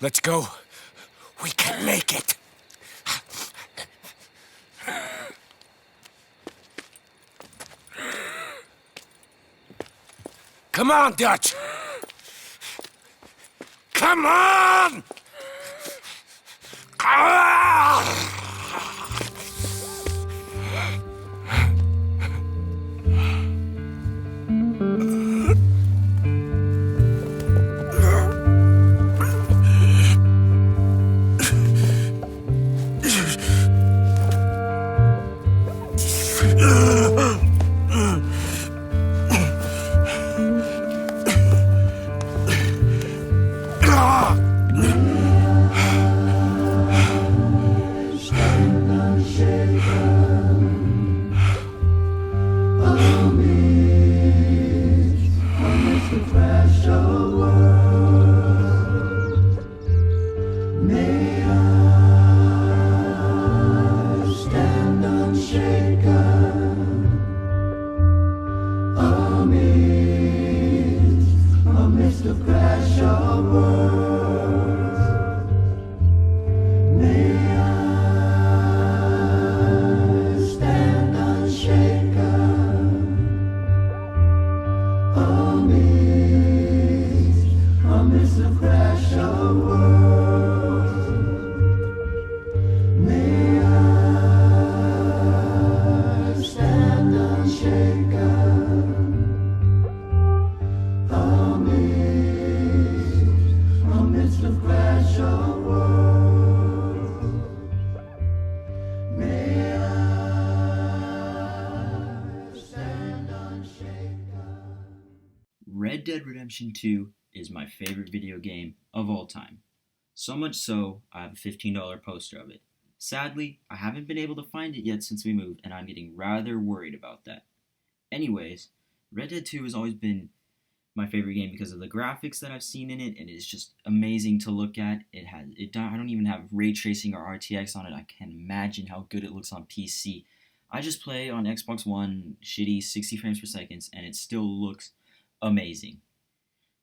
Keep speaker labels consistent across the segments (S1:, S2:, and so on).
S1: Let's go. We can make it. Come on, Dutch. Come on! Ah!
S2: Red Dead Redemption 2 is my favorite video game of all time. So much so, I have a $15 poster of it. Sadly, I haven't been able to find it yet since we moved, and I'm getting rather worried about that. Anyways, Red Dead 2 has always been my favorite game because of the graphics that I've seen in it, and it's just amazing to look at. I don't even have ray tracing or RTX on it. I can't imagine how good it looks on PC. I just play on Xbox One, shitty 60 frames per second, and it still looks amazing.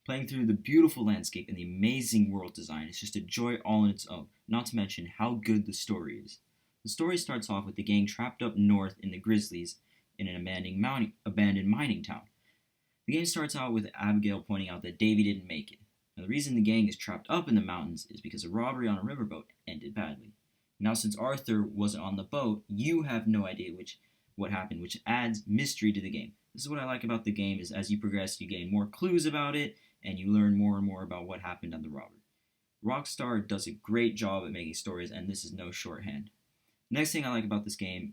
S2: Playing through the beautiful landscape and the amazing world design is just a joy all on its own, not to mention how good the story is. The story starts off with the gang trapped up north in the Grizzlies in an abandoned mining town. The game starts out with Abigail pointing out that Davy didn't make it. Now, the reason the gang is trapped up in the mountains is because a robbery on a riverboat ended badly. Now, since Arthur wasn't on the boat, you have no idea what happened, which adds mystery to the game. This is what I like about the game, is as you progress, you gain more clues about it, and you learn more and more about what happened on the robbery. Rockstar does a great job at making stories, and this is no shorthand. Next thing I like about this game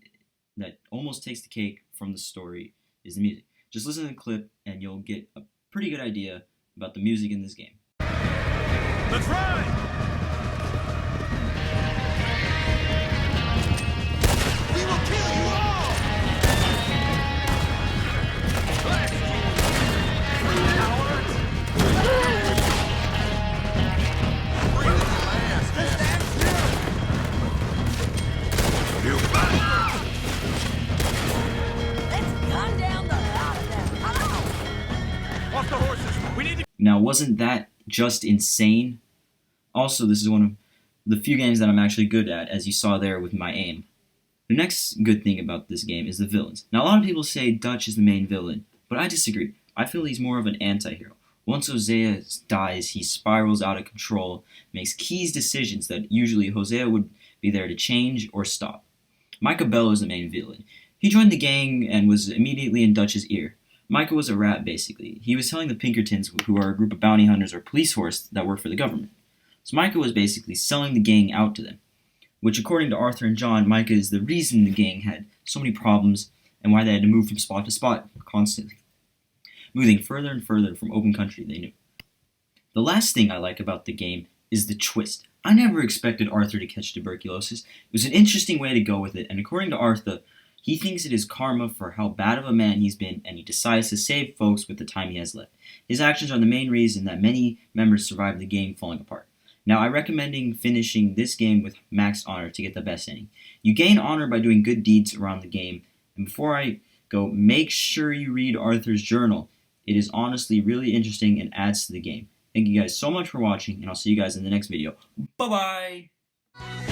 S2: that almost takes the cake from the story is the music. Just listen to the clip, and you'll get a pretty good idea about the music in this game.
S3: Let's ride! We will kill you all!
S2: Now, wasn't that just insane? Also, this is one of the few games that I'm actually good at, as you saw there with my aim. The next good thing about this game is the villains. Now, a lot of people say Dutch is the main villain, but I disagree. I feel he's more of an anti-hero. Once Hosea dies, he spirals out of control, makes key decisions that usually Hosea would be there to change or stop. Micah Bello is the main villain. He joined the gang and was immediately in Dutch's ear. Micah was a rat, basically. He was telling the Pinkertons, who are a group of bounty hunters or police force that work for the government. So Micah was basically selling the gang out to them, which according to Arthur and John, Micah is the reason the gang had so many problems and why they had to move from spot to spot constantly, moving further and further from open country they knew. The last thing I like about the game is the twist. I never expected Arthur to catch tuberculosis. It was an interesting way to go with it, and according to Arthur, he thinks it is karma for how bad of a man he's been, and he decides to save folks with the time he has left. His actions are the main reason that many members survive the game falling apart. Now, I'm recommending finishing this game with max honor to get the best ending. You gain honor by doing good deeds around the game, and before I go, make sure you read Arthur's journal. It is honestly really interesting and adds to the game. Thank you guys so much for watching, and I'll see you guys in the next video. Bye-bye!